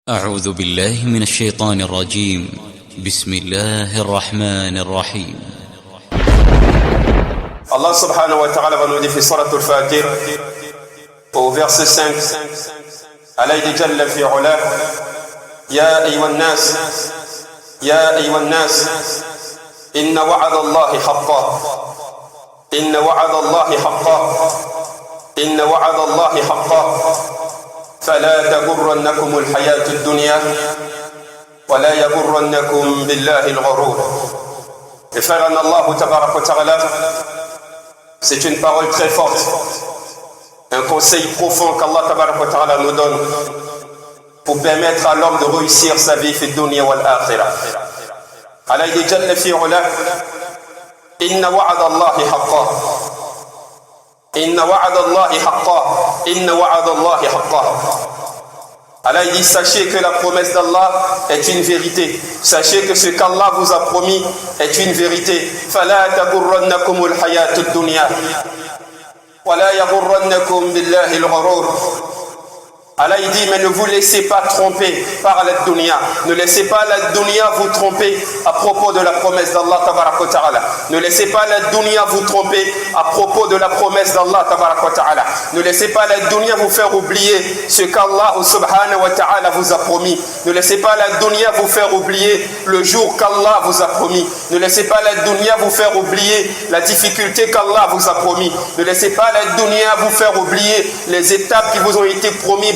أعوذ بالله من الشيطان الرجيم. بسم الله الرحمن الرحيم. Allah subhanahu wa ta'ala va nous dire في سورة الفاتر au verset 5 عليه جل في علاه يا أيها الناس يا أيها الناس إن وعد الله حقا إن وعد الله حقا إن وعد الله حقا فلا تغرنكم الحياة الدنيا ولا يغرنكم بالله الغرور. Et frère en Allah tabarak wa ta'ala, c'est une parole très forte, un conseil profond qu'Allah tabarak wa ta'ala nous donne pour permettre à l'homme de réussir sa vie fi dunya wal akhirah. Alayhi jalla fi ula inna wa'ada Allahi haqqa inna wa'ada Allahi haqqa inna wa'ada Allahi haqqa. Allah il dit, sachez que la promesse d'Allah est une vérité. Sachez que ce qu'Allah vous a promis est une vérité. فَلَا تَغُرَّنَّكُمُ الْحَيَاةُ الدُّنْيَا وَلَا يَغُرَّنَّكُمْ بِاللَّهِ الْغَرُورُ. Allah il dit, mais ne vous laissez pas tromper par la dunya. Ne laissez pas la dunya vous tromper à propos de la promesse d'Allah tabarak wa ta'ala. Ne laissez pas la dunya vous tromper à propos de la promesse d'Allah tabarak wa ta'ala. Ne laissez pas la dunya vous faire oublier ce qu'Allah subhanahu wa ta'ala vous a promis. Ne laissez pas la dunya vous faire oublier le jour qu'Allah vous a promis. Ne laissez pas la dunya vous faire oublier la difficulté qu'Allah vous a promis. Ne laissez pas la dunya vous faire oublier les étapes qui vous ont été promises.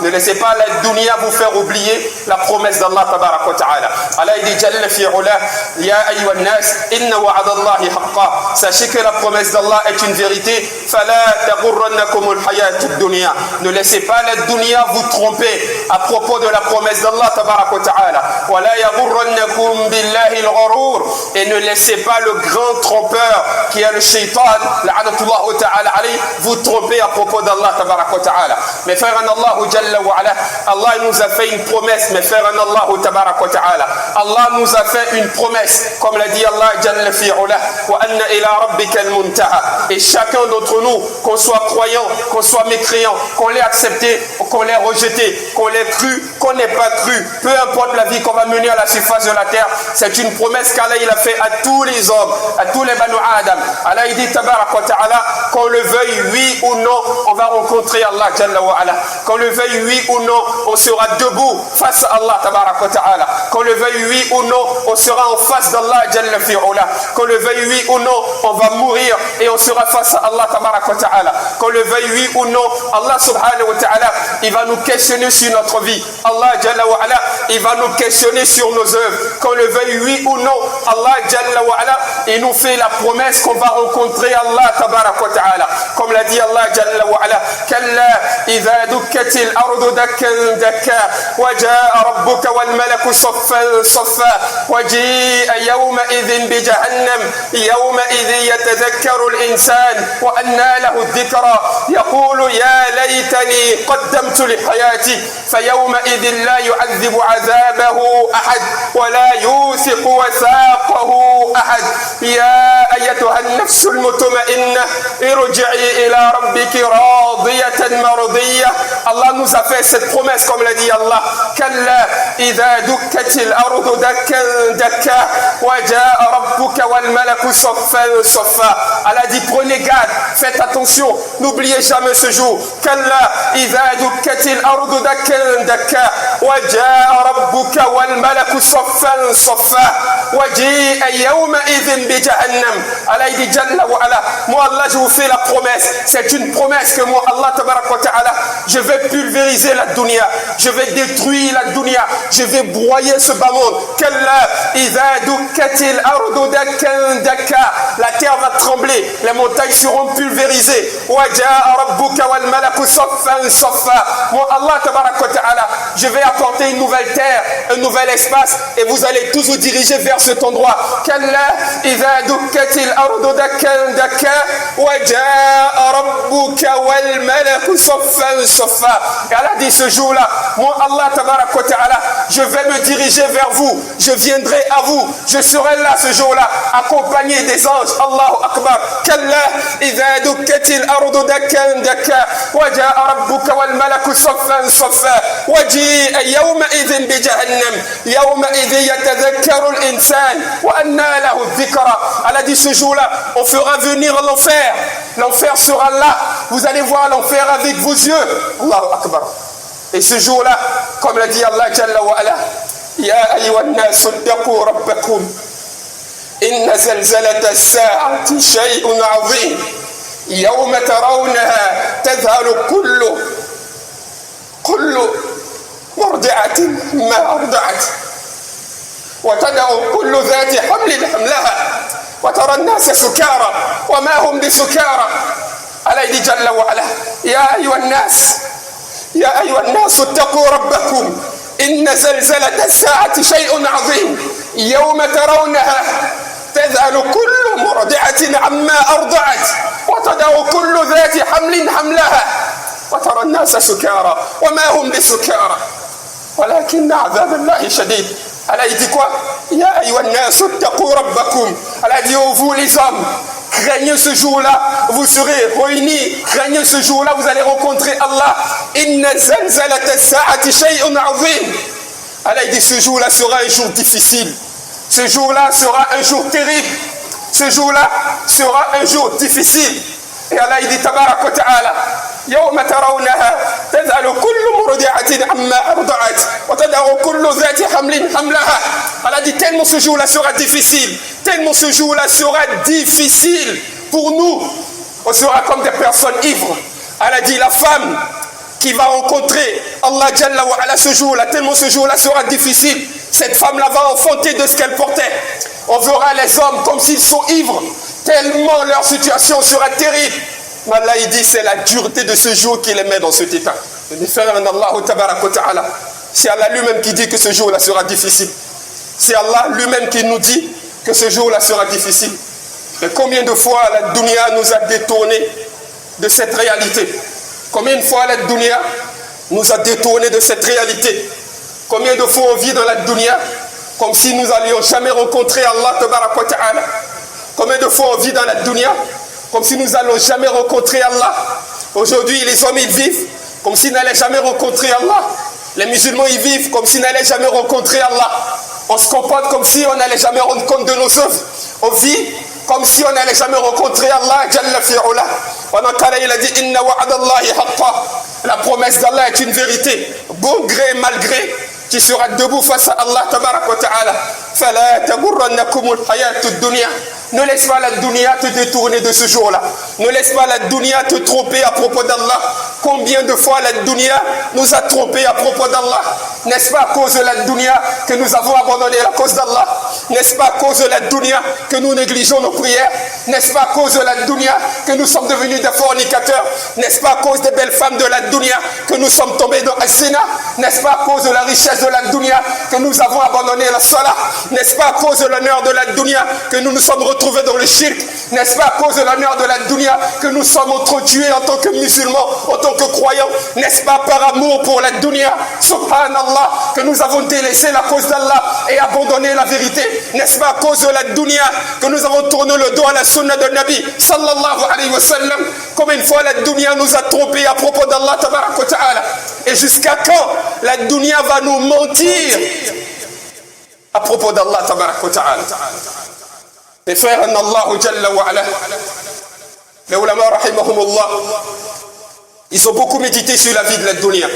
Ne laissez pas la dunya vous faire oublier la promesse d'Allah tabarak wa ta'ala. Allah dit jalla fi ula ya ayyuhan nas inna wa'ada Allahi haqqa. Sachez que la promesse d'Allah est une vérité. Fala taghurrannakum al-hayatud dunya. Ne laissez pas la dunya vous tromper à propos de la promesse d'Allah tabarak wa ta'ala. Wa la yaghurrannakum billahi al-ghurur. Et ne laissez pas le grand trompeur qui est le shaitan la'anatullah ta'ala alayhi vous tromper à propos d'Allah tabarak wa ta'ala. Mes frères en Allah Jalla wa ala, Allah nous a fait une promesse, mes frères en Allah tabarak wa ta'ala. Allah nous a fait une promesse, comme l'a dit Allah Jalla fi ula, wa anna ila rabbika al-muntaha. Et chacun d'entre nous, qu'on soit croyant, qu'on soit mécréant, qu'on l'ait accepté, qu'on l'ait rejeté, qu'on l'ait cru, qu'on n'ait pas cru, peu importe la vie qu'on va mener à la surface de la terre, c'est une promesse qu'Allah il a fait à tous les hommes, à tous les banu Adam. Allah il dit tabarak wa ta'ala, qu'on le veuille oui ou non, on va rencontrer Allah Jalla wa ala. Qu'on le veuille oui ou non, on sera debout face à Allah tabarak wa ta'ala. Qu'on le veuille oui ou non, on sera en face d'Allah Jalla fi ula. Qu'on le veuille oui ou non, on va mourir et on sera face à Allah tabarak wa ta'ala. Qu'on le veuille oui ou non, Allah subhanahu wa ta'ala, il va nous questionner sur notre vie. Allah Jalla wa ala, il va nous questionner sur nos œuvres. Qu'on le veuille oui ou non, Allah Jalla wa ala, il nous fait la promesse qu'on va rencontrer Allah tabarak wa ta'ala. Comme l'a dit Allah Jalla wa ala, kalla إذا دكت الأرض دكا دكا وجاء ربك والملك صفا صفا وجيء يومئذ بجهنم يومئذ يتذكر الإنسان وأنى له الذكرى يقول يا ليتني قدمت لحياتي فيومئذ لا يعذب عذابه أحد ولا يوثق وثاقه أحد يا أيتها النفس المطمئنة ارجعي إلى ربك راضية مرضية. Allah nous a fait cette promesse comme l'a dit Allah. Kalla idha dukkatil ardu dakkan dakka wa jaa rabbuka wal malaku saffan saffa. Allah dit prenez garde, faites attention, n'oubliez jamais ce jour. Kalla idha dukkatil ardu dakkan dakka wa jaa rabbuka wal malaku saffan saffa wa jaa yawma idhin bi jahannam. Allah dit jalla wa ala, moi Allah je vous fais la promesse, c'est une promesse que moi Allah tabarak wa ta'ala, je vais pulvériser la dunya, je vais détruire la dunya, je vais broyer ce bas monde. La terre va trembler, les montagnes seront pulvérisées. Moi Allah tabarak wa ta'ala, je vais apporter une nouvelle terre, un nouvel espace, et vous allez tous vous diriger vers cet endroit. Et Allah dit ce jour-là, moi Allah tabarak wa ta'ala, je vais me diriger vers vous, je viendrai à vous, je serai là ce jour-là, accompagné des anges. Allahu Akbar. Kalla idha dukkatil ardu dakkan dakka wa jaa rabbuka wal malaku saffan saffa wa ji'a yawma idhin bi jahannam yawma idhin yatadhakkaru al-insan wa anna lahu dhikra. Elle a dit ce jour-là, on fera venir l'enfer. L'enfer sera là. Vous allez voir l'enfer avec vos yeux. Allahu Akbar. Et ce jour-là, comme l'a dit Allah Jalla wa Ala, Ya ayyuhan nas ittaqu rabbakum inna zalzalata as-sa'ati shay'un 'azim yawma tarawnaha tadhhalu kullu murdi'atin ma arda'at wa tad'u kullu dhati hamlin hamlaha wa tara an-nasa sukara wa ma hum bisukara. Allah dit Jalla wa Ala, Ya ayyuhan nas اتقوا ربكم إن زلزلة الساعة شيء عظيم يوم ترونها تذهل كل مرضعة عما أرضعت وتضع كل ذات حمل حملها وترى الناس سكارى وما هم بسكارى ولكن عذاب الله شديد. Elle a dit quoi? Ya ayyuhan nas ittaqu rabbakum. Elle a dit, oh vous les hommes, craignez ce jour-là, vous serez réunis, craignez ce jour-là, vous allez rencontrer Allah. Inna zalzalata as-sa'ati shay'un 'azim. Elle a dit, ce jour-là sera un jour difficile. Ce jour-là sera un jour terrible. Ce jour-là sera un jour difficile. Et Allah dit, tabaraka wa ta'ala, يوم ترونها تذهل كل مرضعة عما أرضعت وتضع كل ذات حمل حملها. Elle a dit tellement ce jour-là sera difficile, tellement ce jour-là sera difficile pour nous. On sera comme des personnes ivres. Elle a dit la femme qui va rencontrer Allah Jalla wa Ala ce jour-là, tellement ce jour-là sera difficile, cette femme-là va enfanter de ce qu'elle portait. On verra les hommes comme s'ils sont ivres, tellement leur situation sera terrible. Mais Allah il dit c'est la dureté de ce jour qui les met dans cet état. C'est Allah lui-même qui dit que ce jour-là sera difficile. C'est Allah lui-même qui nous dit que ce jour-là sera difficile. Mais combien de fois la dunya nous a détournés de cette réalité? Combien de fois la dunya nous a détournés de cette réalité? Combien de fois on vit dans la dunya comme si nous n'allions jamais rencontrer Allah tabaraka wa ta'ala? Combien de fois on vit dans la dunya comme si nous n'allons jamais rencontrer Allah? Aujourd'hui, les hommes, ils vivent comme s'ils n'allaient jamais rencontrer Allah. Les musulmans, ils vivent comme s'ils n'allaient jamais rencontrer Allah. On se comporte comme si on n'allait jamais rendre compte de nos œuvres. On vit comme si on n'allait jamais rencontrer Allah. Jalla fi'ula. Pendant qu'Allah, il a dit, Inna wa'adallahi haqqa. La promesse d'Allah est une vérité. Bon gré, mal gré, tu seras debout face à Allah, tabarak wa ta'ala. Fala tagurrannakumul hayatud dunya. Ne laisse pas la dunya te détourner de ce jour-là. Ne laisse pas la dunya te tromper à propos d'Allah. Combien de fois la dunya nous a trompés à propos d'Allah? N'est-ce pas à cause de la dunya que nous avons abandonné la cause d'Allah? N'est-ce pas à cause de la dunya que nous négligeons nos prières? N'est-ce pas à cause de la dunya que nous sommes devenus des fornicateurs? N'est-ce pas à cause des belles femmes de la dunya que nous sommes tombés dans le zina? N'est-ce pas à cause de la richesse de la dunya que nous avons abandonné la salat? N'est-ce pas à cause de l'honneur de la dunya que nous nous sommes retrouvés dans le shirk? N'est-ce pas à cause de l'honneur de la dunya que nous sommes entretués en tant que musulmans, en tant que croyants? N'est-ce pas par amour pour la dunya, subhanallah, que nous avons délaissé la cause d'Allah et abandonné la vérité? N'est-ce pas à cause de la dunya que nous avons tourné le dos à la sunna de Nabi sallallahu alayhi wa sallam? Combien de fois la dunya nous a trompés à propos d'Allah tabarak wa ta'ala? Et jusqu'à quand la dunya va nous mentir à propos d'Allah tabarak wa ta'ala? Les frères en Allah Jalla wa Ala, les ulama rahimahumullah, ils ont beaucoup médité sur la vie de la dunya.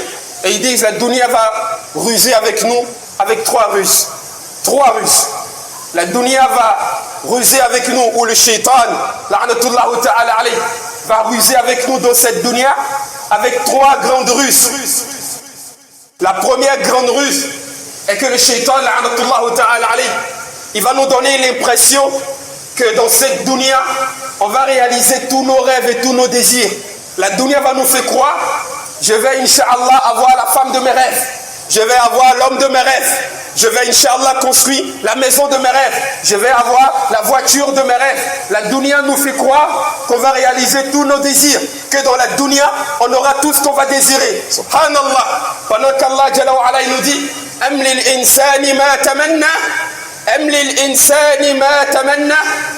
Et ils disent la dunya va ruser avec nous avec trois ruses. Trois ruses. La dunya va ruser avec nous, ou le shaitan, la'natullahu ta'ala alayh, va ruser avec nous dans cette dunya avec trois grandes ruses. La première grande ruse est que le shaitan, la'natullahu ta'ala alayh, il va nous donner l'impression que dans cette dunya, on va réaliser tous nos rêves et tous nos désirs. La dunya va nous faire croire, je vais, Inch'Allah, avoir la femme de mes rêves. Je vais avoir l'homme de mes rêves. Je vais, Inch'Allah, construire la maison de mes rêves. Je vais avoir la voiture de mes rêves. La dunya nous fait croire qu'on va réaliser tous nos désirs. Que dans la dunya, on aura tout ce qu'on va désirer. Subhanallah. Pendant qu'Allah Jalla wa Ala, il nous dit, أم للإنسان ما تمنى أم للإنسان ما تمنى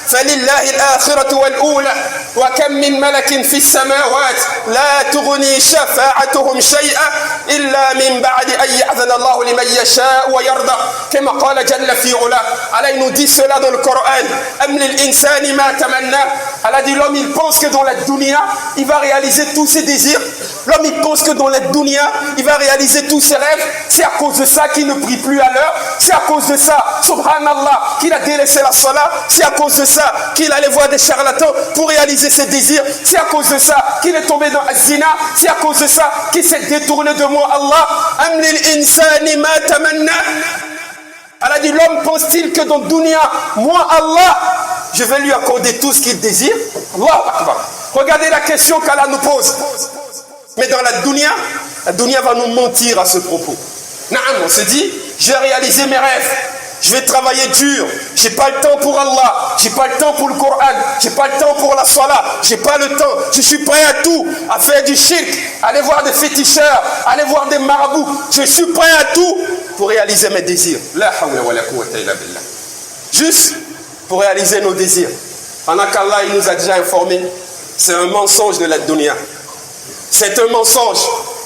فلله الآخرة والأولى وكم من ملك في السماوات لا تغني شفاعتهم شيئا إلا من بعد أن يأذن الله لمن يشاء ويرضى كما قال جل في علاه. Allah nous dit cela dans le Coran. أم للإنسان ما تمنى. Allah dit l'homme il pense que dans la dunya il va réaliser tous ses désirs. L'homme il pense que dans la dunya il va réaliser tous ses rêves. C'est à cause de ça qu'il ne prie plus à l'heure. C'est à cause de ça, subhanallah, qu'il a délaissé la salat. C'est à cause de ça qu'il allait voir des charlatans pour réaliser ses désirs. C'est à cause de ça qu'il est tombé dans az-zina. C'est à cause de ça qu'il s'est détourné de moi, Allah. Am lil insani ma tamanna. Allah dit, l'homme pense-t-il que dans dunya, moi Allah, je vais lui accorder tout ce qu'il désire? Allahu Akbar. Regardez la question qu'Allah nous pose. Mais dans la dunya va nous mentir à ce propos. On se dit, je vais réaliser mes rêves. Je vais travailler dur. J'ai pas le temps pour Allah. J'ai pas le temps pour le Coran. J'ai pas le temps pour la salat. J'ai pas le temps. Je suis prêt à tout. À faire du shirk. Aller voir des féticheurs. Aller voir des marabouts. Je suis prêt à tout pour réaliser mes désirs. La hawla wa la quwwata illa billah. Juste pour réaliser nos désirs. Pendant qu'Allah il nous a déjà informé, c'est un mensonge de la dunya. C'est un mensonge.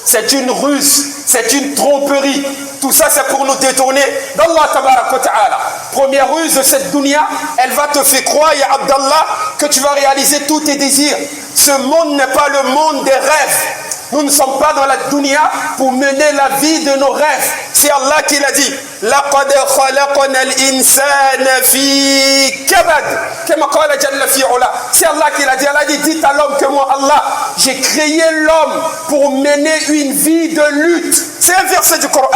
C'est une ruse. C'est une tromperie. Tout ça, c'est pour nous détourner d'Allah tabarak wa ta'ala. Première ruse de cette dunya, elle va te faire croire, ya Abdallah, que tu vas réaliser tous tes désirs. Ce monde n'est pas le monde des rêves. Nous ne sommes pas dans la dunya pour mener la vie de nos rêves. C'est Allah qui l'a dit. لَقَدْ خَلَقْنَا الْإِنسَانَ فِي كَبَدٍ كما قال جل في علا. C'est Allah qui l'a dit. Allah dit, dites à l'homme que moi, Allah, j'ai créé l'homme pour mener une vie de lutte. C'est un verset du Coran.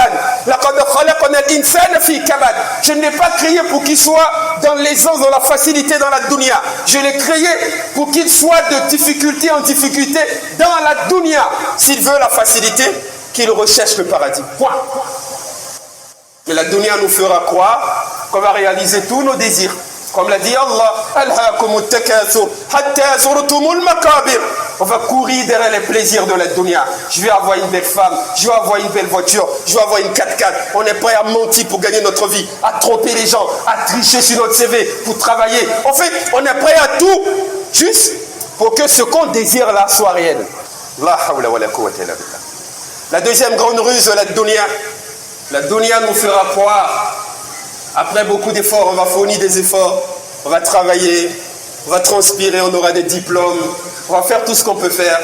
لَقَدْ خَلَقْنَا الْإِنسَانَ فِي كَبَدٍ. Je ne l'ai pas créé pour qu'il soit dans l'aisance, dans la facilité dans la dunya. Je l'ai créé pour qu'il soit de difficulté en difficulté dans la dunya. S'il veut la facilité, qu'il recherche le paradis. Point. Mais la dunya nous fera croire qu'on va réaliser tous nos désirs. Comme l'a dit Allah, Alhaakumut takathur hatta zurtumul maqabir. On va courir derrière les plaisirs de la dunya. Je vais avoir une belle femme, je vais avoir une belle voiture, je vais avoir une 4x4. On est prêt à mentir pour gagner notre vie, à tromper les gens, à tricher sur notre CV pour travailler. En fait, on est prêt à tout juste pour que ce qu'on désire là soit réel. La hawla wa la quwwata illa billah. La deuxième grande ruse de la dunya nous fera croire, après beaucoup d'efforts, on va fournir des efforts, on va travailler, on va transpirer, on aura des diplômes, on va faire tout ce qu'on peut faire,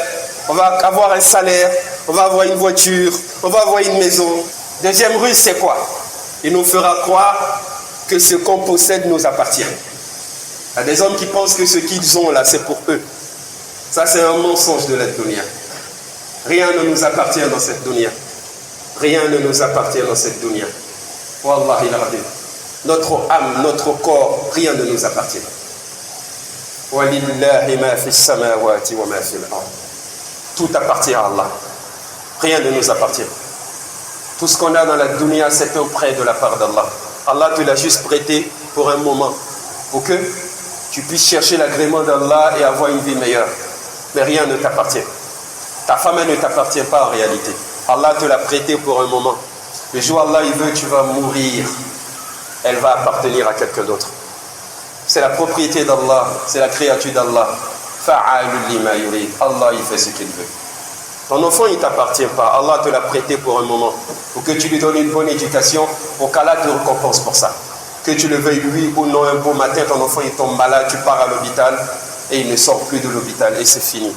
on va avoir un salaire, on va avoir une voiture, on va avoir une maison. Deuxième ruse, c'est quoi? Il nous fera croire que ce qu'on possède nous appartient. Il y a des hommes qui pensent que ce qu'ils ont là, c'est pour eux. Ça, c'est un mensonge de la dunya. Rien ne nous appartient dans cette dunya. Rien ne nous appartient dans cette dunya. Wallahi l'azim. Notre âme, notre corps, rien ne nous appartient. Walillahi ma fi samawati wa ma fi al-ard. Tout appartient à Allah. Rien ne nous appartient. Tout ce qu'on a dans la dunya, c'est un prêt de la part d'Allah. Allah te l'a juste prêté pour un moment, pour que tu puisses chercher l'agrément d'Allah et avoir une vie meilleure. Mais rien ne t'appartient. Ta femme elle ne t'appartient pas en réalité. Allah te l'a prêté pour un moment. Le jour où Allah il veut, tu vas mourir. Elle va appartenir à quelqu'un d'autre. C'est la propriété d'Allah, c'est la créature d'Allah. Fa'alul lima yurid. Allah il fait ce qu'il veut. Ton enfant il ne t'appartient pas. Allah te l'a prêté pour un moment. Pour que tu lui donnes une bonne éducation, pour qu'Allah te récompense pour ça. Que tu le veuilles oui ou non, un beau matin, ton enfant il tombe malade, tu pars à l'hôpital et il ne sort plus de l'hôpital et c'est fini.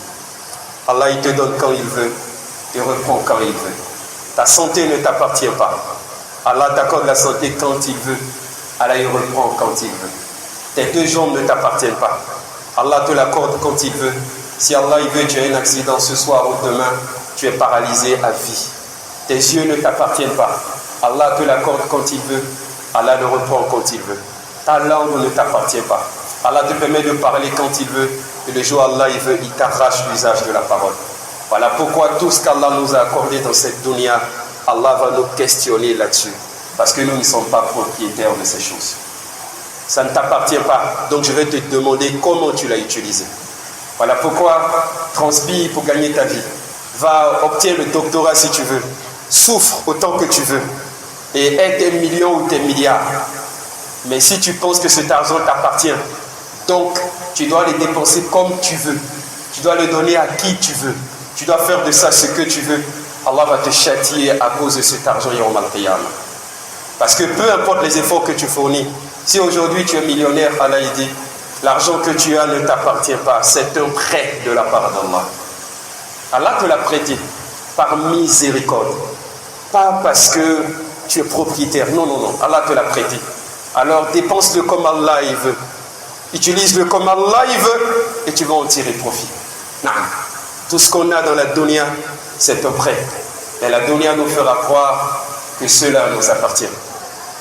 Allah il te donne quand il veut et reprend quand il veut. Ta santé ne t'appartient pas. Allah t'accorde la santé quand il veut. Allah il reprend quand il veut. Tes deux jambes ne t'appartiennent pas. Allah te l'accorde quand il veut. Si Allah il veut, tu as un accident ce soir ou demain, tu es paralysé à vie. Tes yeux ne t'appartiennent pas. Allah te l'accorde quand il veut. Allah le reprend quand il veut. Ta langue ne t'appartient pas. Allah te permet de parler quand il veut. Et le jour où Allah il veut, il t'arrache l'usage de la parole. Voilà pourquoi tout ce qu'Allah nous a accordé dans cette dunya, Allah va nous questionner là-dessus. Parce que nous ne sommes pas propriétaires de ces choses. Ça ne t'appartient pas. Donc je vais te demander comment tu l'as utilisé. Voilà pourquoi transpire pour gagner ta vie. Va obtenir le doctorat si tu veux. Souffre autant que tu veux. et aie tes millions ou tes milliards. Mais si tu penses que cet argent t'appartient, donc tu dois le dépenser comme tu veux. Tu dois le donner à qui tu veux. Tu dois faire de ça ce que tu veux. Allah va te châtier à cause de cet argent Yawm al-Qiyamah. Parce que peu importe les efforts que tu fournis, si aujourd'hui tu es millionnaire, Allah il dit, l'argent que tu as ne t'appartient pas, c'est un prêt de la part d'Allah. Allah te l'a prêté par miséricorde, pas parce que tu es propriétaire. Non, non, non, Allah te l'a prêté. Alors dépense-le comme Allah il veut. Utilise-le comme Allah il veut et tu vas en tirer profit. Non. Tout ce qu'on a dans la dunya, c'est un prêt. Et la dunya nous fera croire que cela nous appartient.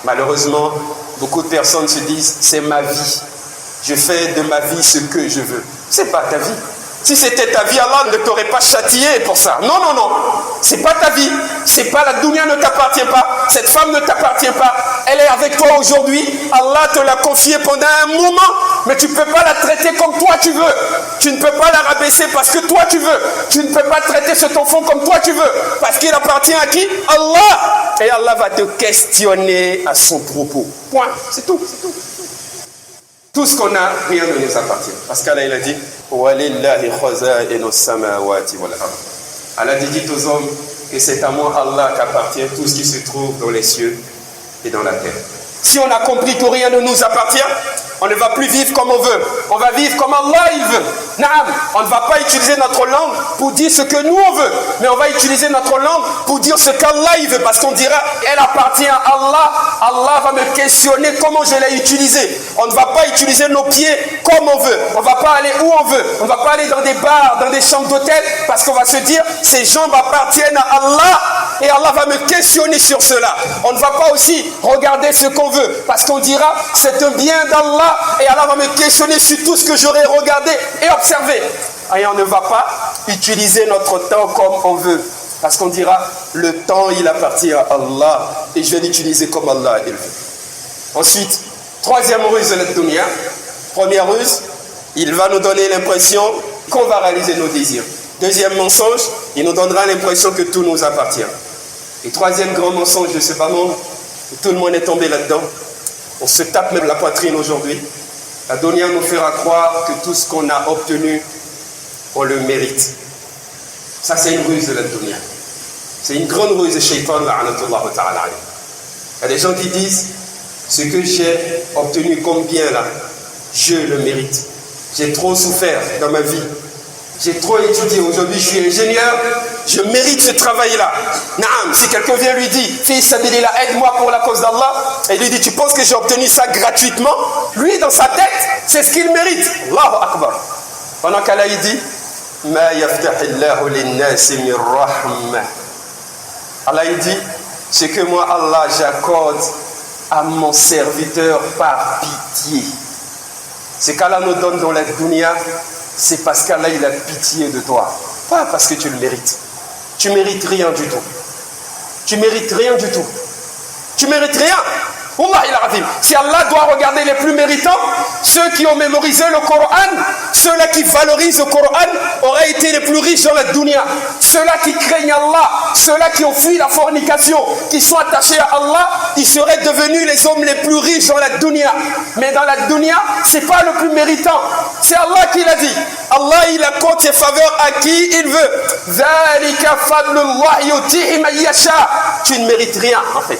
Malheureusement, beaucoup de personnes se disent, c'est ma vie. Je fais de ma vie ce que je veux. C'est pas ta vie. Si c'était ta vie, Allah ne t'aurait pas châtié pour ça. Non, non, non. C'est pas ta vie. C'est pas la dunya ne t'appartient pas. Cette femme ne t'appartient pas. Elle est avec toi aujourd'hui. Allah te l'a confiée pendant un moment. Mais tu ne peux pas la traiter comme toi tu veux. Tu ne peux pas la rabaisser parce que toi tu veux. Tu ne peux pas traiter cet enfant comme toi tu veux. Parce qu'il appartient à qui? Allah. Et Allah va te questionner à son propos. Point. C'est tout. C'est tout. Tout ce qu'on a, rien ne nous appartient. Parce qu'Allah il a dit, Allah dit aux hommes que c'est à moi Allah qu'appartient tout ce qui se trouve dans les cieux et dans la terre. Si on a compris que rien ne nous appartient, on ne va plus vivre comme on veut. On va vivre comme Allah il veut. Naam, on ne va pas utiliser notre langue pour dire ce que nous on veut, mais on va utiliser notre langue pour dire ce qu'Allah il veut, parce qu'on dira, elle appartient à Allah. Allah va me questionner comment je l'ai utilisée. On ne va pas utiliser nos pieds comme on veut. On ne va pas aller où on veut. On ne va pas aller dans des bars, dans des chambres d'hôtel, parce qu'on va se dire, ces jambes appartiennent à Allah. Et Allah va me questionner sur cela. On ne va pas aussi regarder ce qu'on veut, parce qu'on dira c'est un bien d'Allah et Allah va me questionner sur tout ce que j'aurais regardé et observé. Et on ne va pas utiliser notre temps comme on veut, parce qu'on dira le temps il appartient à Allah et je vais l'utiliser comme Allah il veut. Ensuite, troisième ruse de la dunya. Première ruse, il va nous donner l'impression qu'on va réaliser nos désirs. Deuxième mensonge, il nous donnera l'impression que tout nous appartient. Et troisième grand mensonge de ce bas monde, tout le monde est tombé là-dedans. On se tape même la poitrine aujourd'hui. La dunya nous fera croire que tout ce qu'on a obtenu, on le mérite. Ça, c'est une ruse de la dunya. C'est une grande ruse de Shaitan, la'anatullah ta'ala. Il y a des gens qui disent, ce que j'ai obtenu comme bien là, je le mérite. J'ai trop souffert dans ma vie. J'ai trop étudié. Aujourd'hui, je suis ingénieur. Je mérite ce travail-là. Naam, si quelqu'un vient lui dire, fils Sabilillah, aide-moi pour la cause d'Allah, et il lui dit, tu penses que j'ai obtenu ça gratuitement? Lui, dans sa tête, c'est ce qu'il mérite. Allahu Akbar. Pendant qu'Allah il dit, ma yaftahillahu linnasi min rahma. Allah il dit, ce que moi, Allah, j'accorde à mon serviteur par pitié. Ce qu'Allah nous donne dans la dunya, c'est parce qu'Allah il a pitié de toi, pas parce que tu le mérites. Tu mérites rien du tout. Tu mérites rien du tout. Tu mérites rien. Wallahi al-azim. Si Allah doit regarder les plus méritants, ceux qui ont mémorisé le Coran, ceux-là qui valorisent le Coran, auraient été les plus riches dans la dunya. Ceux-là qui craignent Allah, ceux-là qui ont fui la fornication, qui sont attachés à Allah, ils seraient devenus les hommes les plus riches dans la dunya. Mais dans la dunya, c'est pas le plus méritant. C'est Allah qui l'a dit. Allah, il accorde ses faveurs à qui il veut. Zalika fadlullah yutihi man yasha. Tu ne mérites rien, en fait.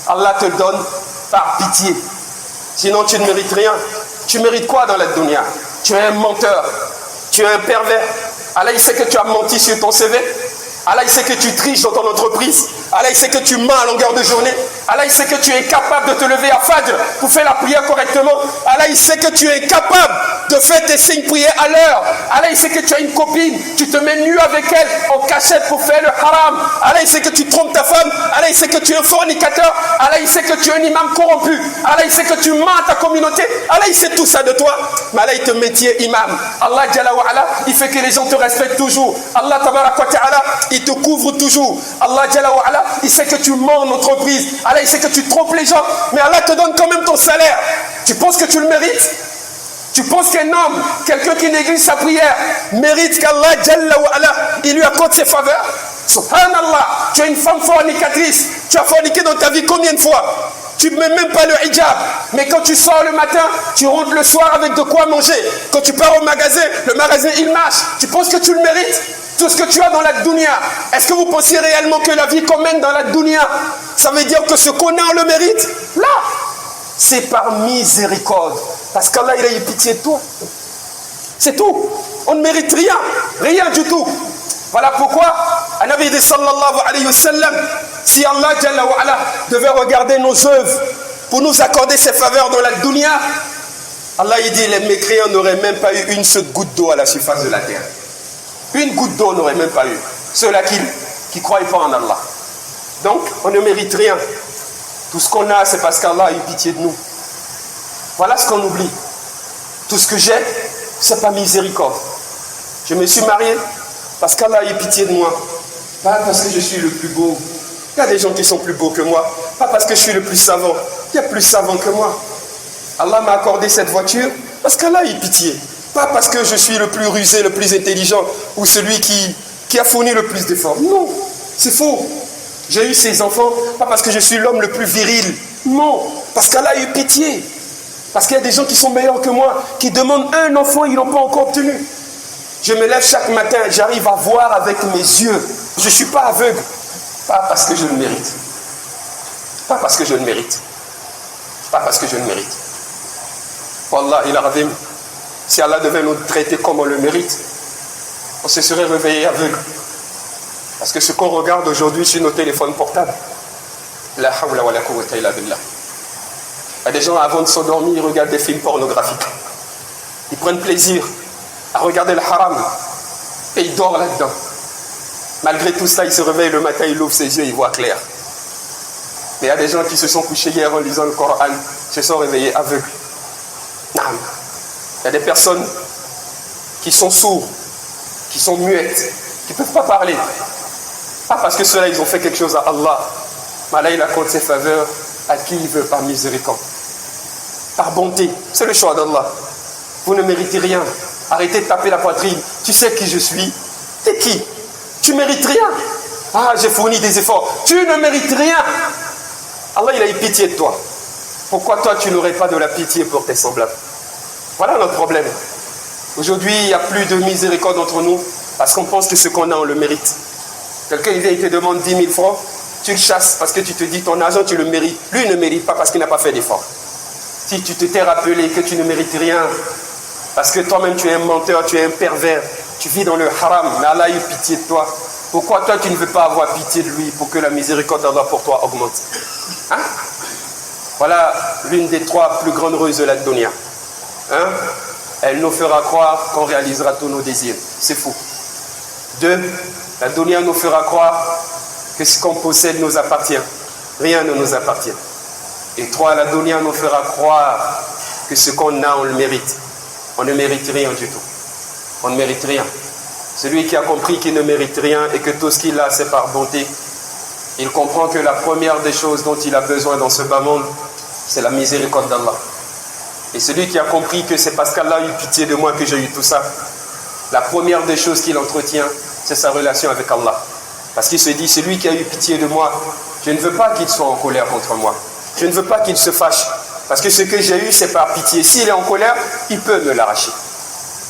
Allah te donne par pitié. Sinon, tu ne mérites rien. Tu mérites quoi dans la dunya? Tu es un menteur. Tu es un pervers. Allah, il sait que tu as menti sur ton CV. Allah, il sait que tu triches dans ton entreprise. Allah, il sait que tu mens à longueur de journée. Allah, il sait que tu es incapable de te lever à Fajr pour faire la prière correctement. Allah, il sait que tu es incapable de faire tes 5 prières à l'heure. Allah, il sait que tu as une copine, tu te mets nu avec elle en cachette pour faire le haram. Allah, il sait que tu trompes ta femme. Allah, il sait que tu es un fornicateur. Allah, il sait que tu es un imam corrompu. Allah, il sait que tu mens à ta communauté. Allah, il sait tout ça de toi. Mais Allah, il te métier imam. Allah, Jalla wa ala, il fait que les gens te respectent toujours. Allah, tabarak wa ta'ala, il te couvre toujours. Allah, Jalla wa ala, il sait que tu mens en entreprise. Allah, il sait que tu trompes les gens. Mais Allah te donne quand même ton salaire. Tu penses que tu le mérites? Tu penses qu'un homme, quelqu'un qui néglige sa prière, mérite qu'Allah, Jalla wa ala, il lui accorde ses faveurs? Subhanallah, tu es une femme fornicatrice. Tu as forniqué dans ta vie combien de fois? Tu ne mets même pas le hijab. Mais quand tu sors le matin, tu rentres le soir avec de quoi manger. Quand tu pars au magasin, le magasin il marche. Tu penses que tu le mérites? Tout ce que tu as dans la dunya. Est-ce que vous pensez réellement que la vie qu'on mène dans la dunya, ça veut dire que ce qu'on a, on le mérite? Là, c'est par miséricorde. Parce qu'Allah, il a eu pitié de toi. C'est tout. On ne mérite rien. Rien du tout. Voilà pourquoi, Nabi dit sallallahu alayhi wa sallam, si Allah Jalla wa ala devait regarder nos œuvres pour nous accorder ses faveurs dans la dunya, Allah il dit les mécréants n'auraient même pas eu une seule goutte d'eau à la surface de la terre. Une goutte d'eau n'aurait même pas eu. Ceux-là qui ne croient pas en Allah. Donc, on ne mérite rien. Tout ce qu'on a, c'est parce qu'Allah a eu pitié de nous. Voilà ce qu'on oublie. Tout ce que j'ai, c'est pas miséricorde. Je me suis marié parce qu'Allah a eu pitié de moi. Pas parce que je suis le plus beau. Il y a des gens qui sont plus beaux que moi. Pas parce que je suis le plus savant. Il y a plus savant que moi. Allah m'a accordé cette voiture parce qu'Allah a eu pitié. Pas parce que je suis le plus rusé, le plus intelligent ou celui qui a fourni le plus d'efforts. Non, c'est faux. J'ai eu ces enfants, pas parce que je suis l'homme le plus viril. Non, parce qu'Allah a eu pitié. Parce qu'il y a des gens qui sont meilleurs que moi, qui demandent un enfant, ils n'ont pas encore obtenu. Je me lève chaque matin, j'arrive à voir avec mes yeux. Je ne suis pas aveugle. Pas parce que je le mérite. Pas parce que je le mérite. Pas parce que je le mérite. Wallah, il a ravi. Si Allah devait nous traiter comme on le mérite, on se serait réveillé aveugle. Parce que ce qu'on regarde aujourd'hui sur nos téléphones portables, la hawla wa la quwwata illa billah. Il y a des gens, avant de s'endormir, ils regardent des films pornographiques. Ils prennent plaisir à regarder le haram et ils dorment là-dedans. Malgré tout ça, ils se réveillent le matin, ils ouvrent ses yeux, ils voient clair. Mais il y a des gens qui se sont couchés hier en lisant le Coran, se sont réveillés aveugles. Il y a des personnes qui sont sourds, qui sont muettes, qui ne peuvent pas parler. Pas parce que ceux-là, ils ont fait quelque chose à Allah. Mais Allah, il accorde ses faveurs à qui il veut par miséricorde. Par bonté. C'est le choix d'Allah. Vous ne méritez rien. Arrêtez de taper la poitrine. Tu sais qui je suis. T'es qui? Tu ne mérites rien. Ah, j'ai fourni des efforts. Tu ne mérites rien. Allah, il a eu pitié de toi. Pourquoi toi, tu n'aurais pas de la pitié pour tes semblables? Voilà notre problème. Aujourd'hui, il n'y a plus de miséricorde entre nous parce qu'on pense que ce qu'on a, on le mérite. Quelqu'un vient, il te demande 10 000 francs, tu le chasses parce que tu te dis ton argent, tu le mérites. Lui, il ne mérite pas parce qu'il n'a pas fait d'effort. Si tu t'es rappelé que tu ne mérites rien, parce que toi-même tu es un menteur, tu es un pervers, tu vis dans le haram, mais Allah a eu pitié de toi. Pourquoi toi, tu ne veux pas avoir pitié de lui pour que la miséricorde d'Allah pour toi augmente? Hein? Voilà l'une des 3 plus grandes ruses de la dunya. Hein? Elle nous fera croire qu'on réalisera tous nos désirs. C'est fou. 2, la dunya nous fera croire que ce qu'on possède nous appartient. Rien ne nous appartient. Et 3, la dunya nous fera croire que ce qu'on a, on le mérite. On ne mérite rien du tout. On ne mérite rien. Celui qui a compris qu'il ne mérite rien et que tout ce qu'il a, c'est par bonté, il comprend que la première des choses dont il a besoin dans ce bas monde, c'est la miséricorde d'Allah. Et celui qui a compris que c'est parce qu'Allah a eu pitié de moi que j'ai eu tout ça, la première des choses qu'il entretient, c'est sa relation avec Allah. Parce qu'il se dit, celui qui a eu pitié de moi, je ne veux pas qu'il soit en colère contre moi. Je ne veux pas qu'il se fâche. Parce que ce que j'ai eu, c'est par pitié. S'il est en colère, il peut me l'arracher.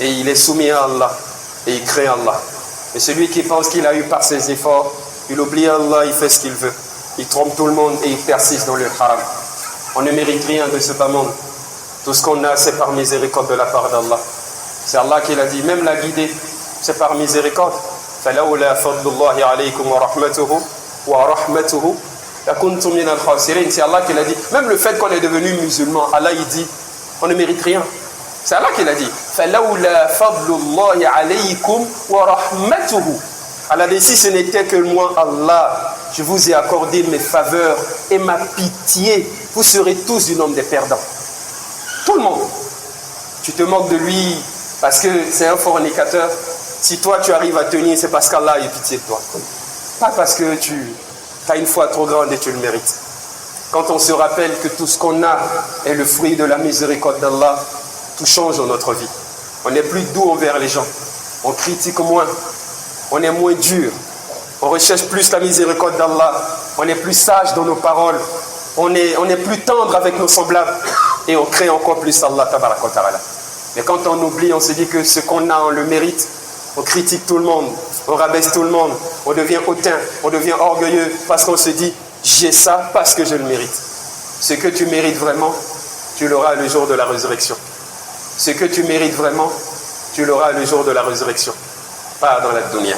Et il est soumis à Allah. Et il craint Allah. Et celui qui pense qu'il a eu par ses efforts, il oublie Allah, il fait ce qu'il veut. Il trompe tout le monde et il persiste dans le haram. On ne mérite rien de ce bas monde. Tout ce qu'on a, c'est par miséricorde de la part d'Allah. C'est Allah qui l'a dit. Même la guider, c'est par miséricorde. فَلَوْلَا فَضْلُ اللَّهِ عَلَيْكُمْ وَرَحْمَتُهُ لَكُنْتُمْ مِنَ الْخَاسِرِينَ. C'est Allah qui l'a dit. Même le fait qu'on est devenu musulman, Allah il dit, on ne mérite rien. C'est Allah qui l'a dit. فَلَوْلَا فَضْلُ اللَّهِ عَلَيْكُمْ وَرَحْمَتُهُ. Allah dit, si ce n'était que moi, Allah, je vous ai accordé mes faveurs et ma pitié, vous serez tous du nombre des perdants. Tout le monde. Tu te moques de lui parce que c'est un fornicateur. Si toi tu arrives à tenir, c'est parce qu'Allah a eu pitié de toi. Pas parce que tu as une foi trop grande et tu le mérites. Quand on se rappelle que tout ce qu'on a est le fruit de la miséricorde d'Allah, tout change dans notre vie. On n'est plus doux envers les gens. On critique moins. On est moins dur. On recherche plus la miséricorde d'Allah. On est plus sage dans nos paroles. On est plus tendre avec nos semblables. Et on crée encore plus Allah tabaraka wa ta'ala. Mais quand on oublie, on se dit que ce qu'on a, on le mérite. On critique tout le monde. On rabaisse tout le monde. On devient hautain. On devient orgueilleux parce qu'on se dit j'ai ça parce que je le mérite. Ce que tu mérites vraiment, tu l'auras le jour de la résurrection. Ce que tu mérites vraiment, tu l'auras le jour de la résurrection. Pas dans la dunya.